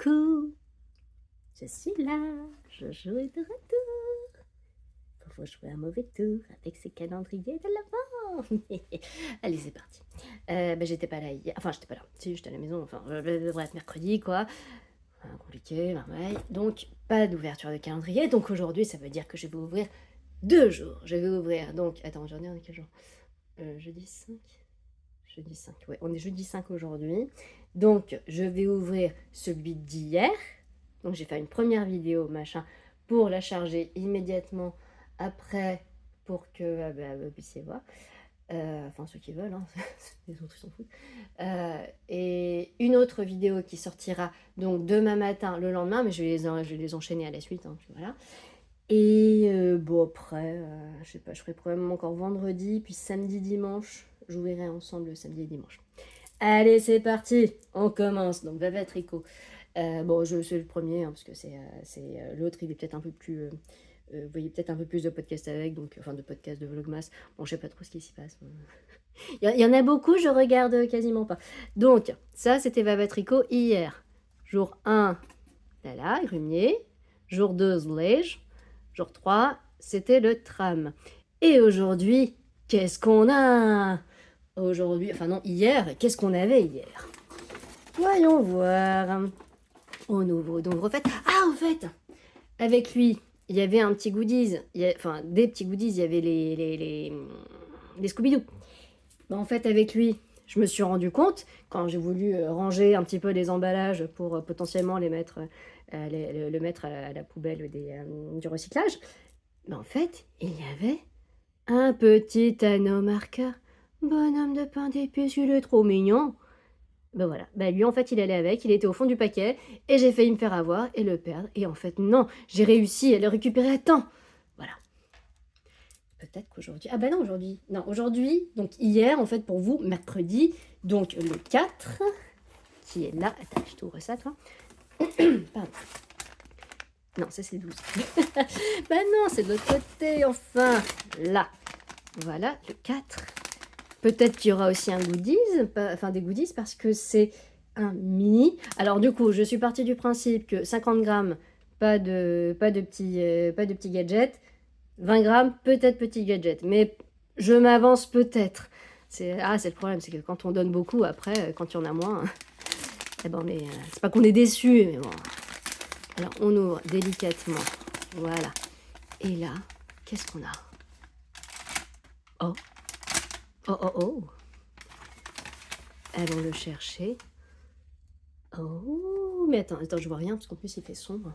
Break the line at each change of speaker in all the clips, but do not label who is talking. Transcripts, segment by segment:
Coucou, je suis là, Jojo est de retour. Faut jouer un mauvais tour avec ses calendriers de l'avant. Allez, c'est parti. J'étais pas là hier, enfin j'étais pas là, si j'étais à la maison, enfin devrait être mercredi quoi. Compliqué, ouais. Donc pas d'ouverture de calendrier, donc aujourd'hui ça veut dire que je vais ouvrir 2 jours. Je vais ouvrir, donc, attends, aujourd'hui on est quel jour? Jeudi 5. Jeudi 5, ouais, on est jeudi 5 aujourd'hui. Donc, je vais ouvrir celui d'hier. Donc, j'ai fait une première vidéo, machin, pour la charger immédiatement après, pour que vous puissiez voir. Enfin, ceux qui veulent, hein. Les autres, ils s'en foutent. Et une autre vidéo qui sortira donc demain matin, le lendemain, mais je vais les enchaîner à la suite, hein, puis voilà. Et après, je sais pas, je ferai probablement encore vendredi, puis samedi, dimanche. J'ouvrirai ensemble le samedi et dimanche. Allez, c'est parti, on commence. Donc, Vava Tricot. Je suis le premier, hein, parce que c'est l'autre, il est peut-être un peu plus... vous voyez peut-être un peu plus de podcasts avec, donc, enfin de podcasts, de vlogmas. Bon, je sais pas trop ce qui s'y passe. Il y en a beaucoup, je regarde quasiment pas. Donc, ça, c'était Vava Tricot hier. Jour 1, Lala, Grumier. Jour 2, Zlège. Jour 3, c'était le tram. Et aujourd'hui, qu'est-ce qu'on a? Aujourd'hui, enfin non, hier, qu'est-ce qu'on avait hier? Voyons voir. Au nouveau, donc refait. Ah, en fait, avec lui, il y avait un petit goodies, enfin des petits goodies, il y avait les Scooby-Doo. En fait, avec lui, je me suis rendu compte, quand j'ai voulu ranger un petit peu les emballages pour potentiellement les mettre, le mettre à la poubelle du recyclage, en fait, il y avait un petit anneau marqueur. Bonhomme de pain d'épices, il est trop mignon. Voilà, lui en fait il allait avec, il était au fond du paquet, et j'ai failli me faire avoir et le perdre, et en fait non, j'ai réussi à le récupérer à temps. Voilà. Peut-être qu'aujourd'hui... Ah non, aujourd'hui. Non, aujourd'hui, donc hier, en fait, pour vous, mercredi, donc le 4, qui est là. Attends, je t'ouvre ça, toi. Pardon. Non, ça c'est 12. Non, c'est de l'autre côté, enfin. Là. Voilà, le 4. Peut-être qu'il y aura aussi un goodies, enfin des goodies, parce que c'est un mini. Alors du coup, je suis partie du principe que 50 grammes, pas de petits gadgets. 20 grammes, peut-être petit gadget, mais je m'avance peut-être. C'est le problème, c'est que quand on donne beaucoup, après, quand il y en a moins, c'est pas qu'on est déçu, mais bon. Alors, on ouvre délicatement, voilà. Et là, qu'est-ce qu'on a? Oh, oh, oh, oh. Allons le chercher. Oh, mais attends, je vois rien, parce qu'en plus, il fait sombre.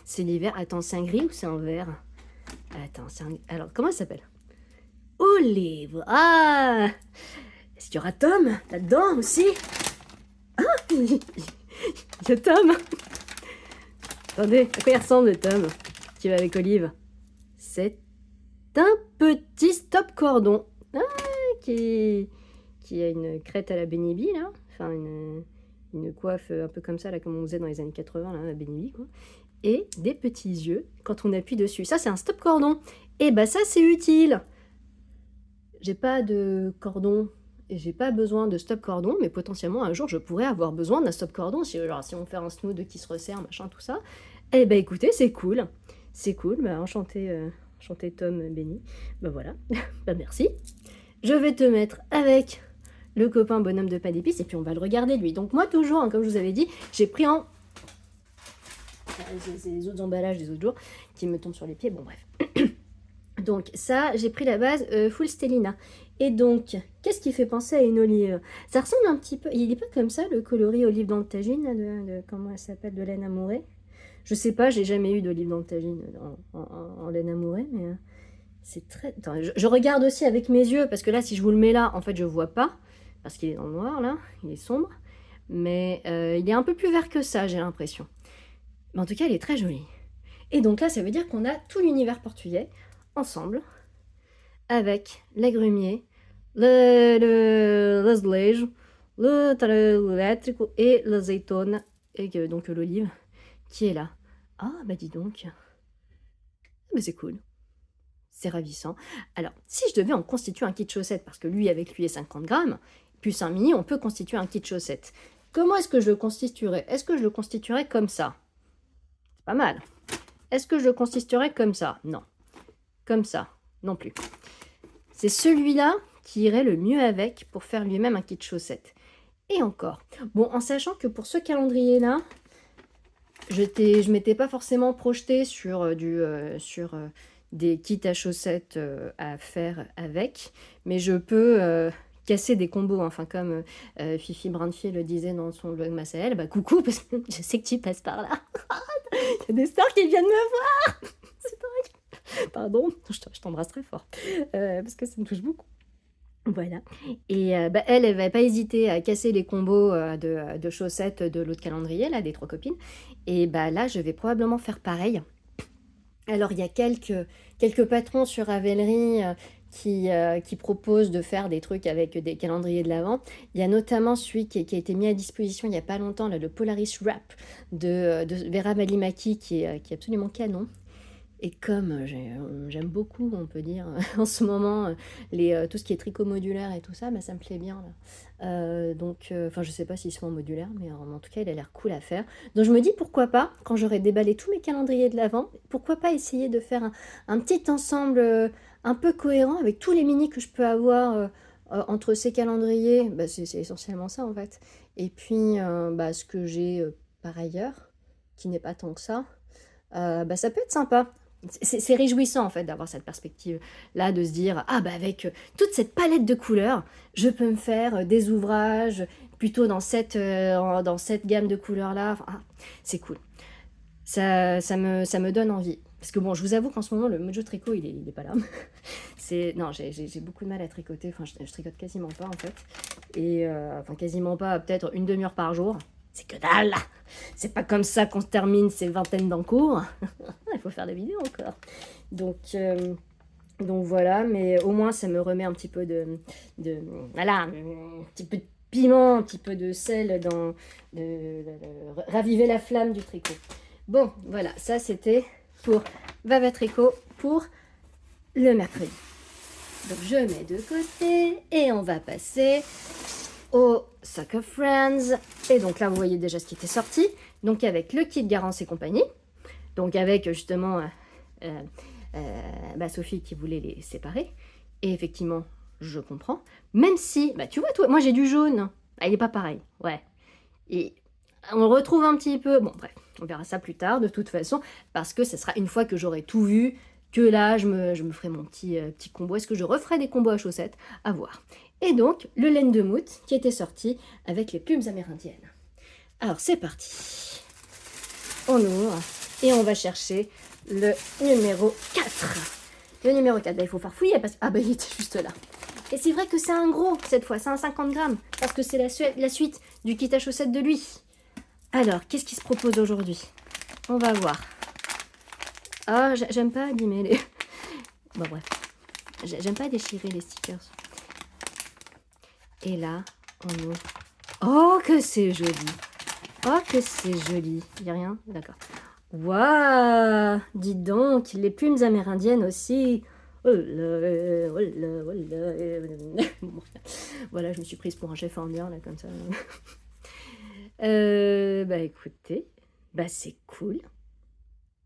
C'est l'hiver. Attends, c'est un gris ou c'est un vert? Attends, alors, comment ça s'appelle? Olive. Ah! Est-ce qu'il y aura Tom là-dedans aussi? Ah! Il y a Tom. Attendez, à quoi il ressemble le Tom qui va avec Olive? C'est un petit stop cordon. Ah, qui a une crête à la Benny B, là. Enfin, une coiffe un peu comme ça, là, comme on faisait dans les années 80, là, à Benny B, quoi. Et des petits yeux quand on appuie dessus. Ça, c'est un stop cordon. Et ça, c'est utile. J'ai pas de cordon et j'ai pas besoin de stop cordon, mais potentiellement un jour je pourrais avoir besoin d'un stop cordon si on fait un snood qui se resserre, machin, tout ça. Écoutez, c'est cool. C'est cool. Enchanté Tom Benny. Voilà. Merci. Je vais te mettre avec le copain bonhomme de pain d'épices et puis on va le regarder lui. Donc moi toujours, hein, comme je vous avais dit, j'ai pris en... C'est les autres emballages des autres jours qui me tombent sur les pieds. Bon bref. Donc ça, j'ai pris la base full Stellina. Et donc, qu'est-ce qui fait penser à une olive? Ça ressemble un petit peu... Il n'est pas comme ça, le coloris olive dans le tagine, là, comment elle s'appelle, de laine amourée? Je sais pas, j'ai jamais eu d'olive dans le tagine en laine amourée, mais c'est très... Attends, je regarde aussi avec mes yeux, parce que là, si je vous le mets là, en fait, je vois pas, parce qu'il est dans le noir, là, il est sombre. Mais il est un peu plus vert que ça, j'ai l'impression. Mais en tout cas, il est très joli. Et donc là, ça veut dire qu'on a tout l'univers portugais ensemble, avec l'agrumier, l'azulej, le talo électrique et l'azeitone, et donc l'olive, qui est là. Ah, dis donc. C'est cool. C'est ravissant. Alors, si je devais en constituer un kit chaussette, parce que lui, avec lui, est 50 grammes, plus un mini, on peut constituer un kit chaussette. Comment est-ce que je le constituerais? Est-ce que je le constituerais comme ça? C'est pas mal. Est-ce que je le constituerais comme ça? Non. Comme ça? Non plus. C'est celui-là qui irait le mieux avec pour faire lui-même un kit chaussette. Et encore. Bon, en sachant que pour ce calendrier-là, je m'étais pas forcément projetée sur des kits à chaussettes à faire avec, mais je peux casser des combos, hein. Enfin comme Fifi Brandfield le disait dans son blog Massaël, bah coucou, parce que je sais que tu passes par là. Il y a des stars qui viennent me voir. C'est vrai. Pardon, je t'embrasse très fort, parce que ça me touche beaucoup. Voilà. Et bah, elle va pas hésiter à casser les combos de chaussettes de l'autre calendrier, là, des 3 copines. Et bah là, je vais probablement faire pareil. Alors, il y a quelques patrons sur Ravelry qui proposent de faire des trucs avec des calendriers de l'Avent. Il y a notamment celui qui a été mis à disposition il n'y a pas longtemps, là, le Polaris Wrap de Vera Malimaki, qui est absolument canon. Et comme j'aime beaucoup, on peut dire, en ce moment, tout ce qui est tricot modulaire et tout ça, bah, ça me plaît bien là. Enfin, je sais pas s'ils sont en modulaire, mais en tout cas, il a l'air cool à faire. Donc je me dis pourquoi pas, quand j'aurai déballé tous mes calendriers de l'Avent, pourquoi pas essayer de faire un petit ensemble un peu cohérent avec tous les mini que je peux avoir entre ces calendriers. Bah, c'est essentiellement ça en fait. Et puis bah, ce que j'ai par ailleurs, qui n'est pas tant que ça. Bah, ça peut être sympa. C'est réjouissant en fait d'avoir cette perspective là, de se dire ah bah avec toute cette palette de couleurs, je peux me faire des ouvrages plutôt dans cette gamme de couleurs là. Enfin, c'est cool. Ça me donne envie. Parce que bon, je vous avoue qu'en ce moment, le mojo tricot, il est pas là. Non, j'ai beaucoup de mal à tricoter. Enfin, je tricote quasiment pas en fait. Et enfin, quasiment pas, peut-être une demi-heure par jour. C'est que dalle! C'est pas comme ça qu'on se termine ces vingtaines d'encours. Il faut faire des vidéos encore. Donc voilà, mais au moins ça me remet un petit peu voilà, un petit peu de piment, un petit peu de sel raviver la flamme du tricot. Bon, voilà, ça c'était pour Vava Tricot pour le mercredi. Donc je mets de côté et on va passer au Sac of Friends. Et donc là, vous voyez déjà ce qui était sorti. Donc avec le kit Garance et compagnie. Donc avec justement bah, Sophie qui voulait les séparer. Et effectivement, je comprends. Même si, bah tu vois, toi, moi j'ai du jaune. Ah, il n'est pas pareil. Ouais. Et on le retrouve un petit peu. Bon, bref, on verra ça plus tard de toute façon. Parce que ce sera une fois que j'aurai tout vu. Que là, je me ferai mon petit combo. Est-ce que je referai des combos à chaussettes? À voir. Et donc, le laine de mout qui était sorti avec les plumes amérindiennes. Alors, c'est parti. On ouvre et on va chercher le numéro 4. Le numéro 4, bah, il faut farfouiller parce que... Ah bah, il était juste là. Et c'est vrai que c'est un gros, cette fois, c'est un 50 grammes. Parce que c'est la suite du kit à chaussettes de lui. Alors, qu'est-ce qui se propose aujourd'hui? On va voir. Ah, j'aime pas abîmer les... Bon, bref. J'aime pas déchirer les stickers. Et là, on ouvre. Oh, que c'est joli! Oh, que c'est joli! Il n'y a rien? D'accord. Waouh! Dis donc, les plumes amérindiennes aussi. Oh là, oh là, oh là. Bon, voilà, je me suis prise pour un chef indien, là, comme ça. Bah, écoutez, bah, c'est cool.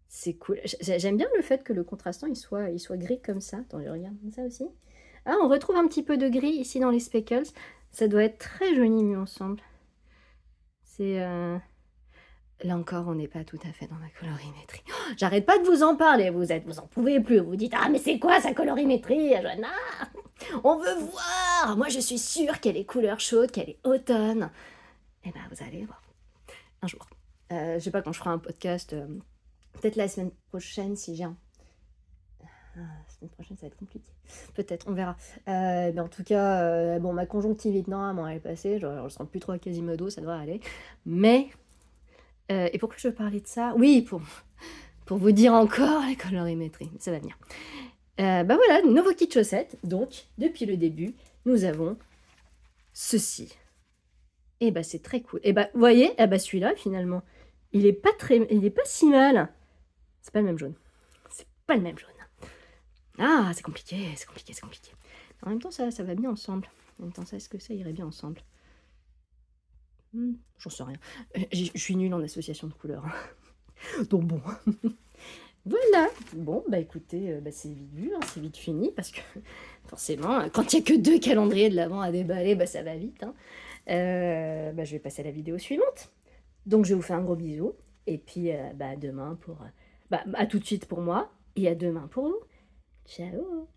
C'est cool. J'aime bien le fait que le contrastant, il soit gris comme ça. Attends, je regarde ça aussi. Ah, on retrouve un petit peu de gris ici dans les speckles. Ça doit être très joli mis ensemble. C'est... Là encore, on n'est pas tout à fait dans la colorimétrie. Oh, j'arrête pas de vous en parler, vous en pouvez plus. Vous dites, ah mais c'est quoi sa colorimétrie, Johanna? On veut voir. Moi, je suis sûre qu'elle est couleur chaude, qu'elle est automne. Eh ben, vous allez voir. Un jour. Je sais pas quand je ferai un podcast... peut-être la semaine prochaine si j'ai un... La semaine prochaine, ça va être compliqué. Peut-être, on verra. Mais en tout cas, bon, ma conjonctivite, normalement, elle est passée. Je ne sens plus trop à Quasimodo, ça devrait aller. Mais... et pourquoi je veux parler de ça? Oui, pour vous dire encore la colorimétrie. Ça va venir. Bah voilà, nouveau kit chaussettes. Donc, depuis le début, nous avons ceci. Et bah, c'est très cool. Et bah, vous voyez, celui-là, finalement, il est pas si mal. C'est pas le même jaune. C'est pas le même jaune. Ah, c'est compliqué, c'est compliqué, c'est compliqué. En même temps, ça va bien ensemble. En même temps, est-ce que ça irait bien ensemble? J'en sais rien. Je suis nulle en association de couleurs, hein. Donc bon. Voilà. Bon, bah écoutez, bah, c'est vite vu, hein, c'est vite fini parce que forcément, quand il y a que 2 calendriers de l'avant à déballer, bah, ça va vite, hein. Bah, je vais passer à la vidéo suivante. Donc je vous fais un gros bisou et puis, bah, à demain pour, bah, à tout de suite pour moi et à demain pour vous. Ciao!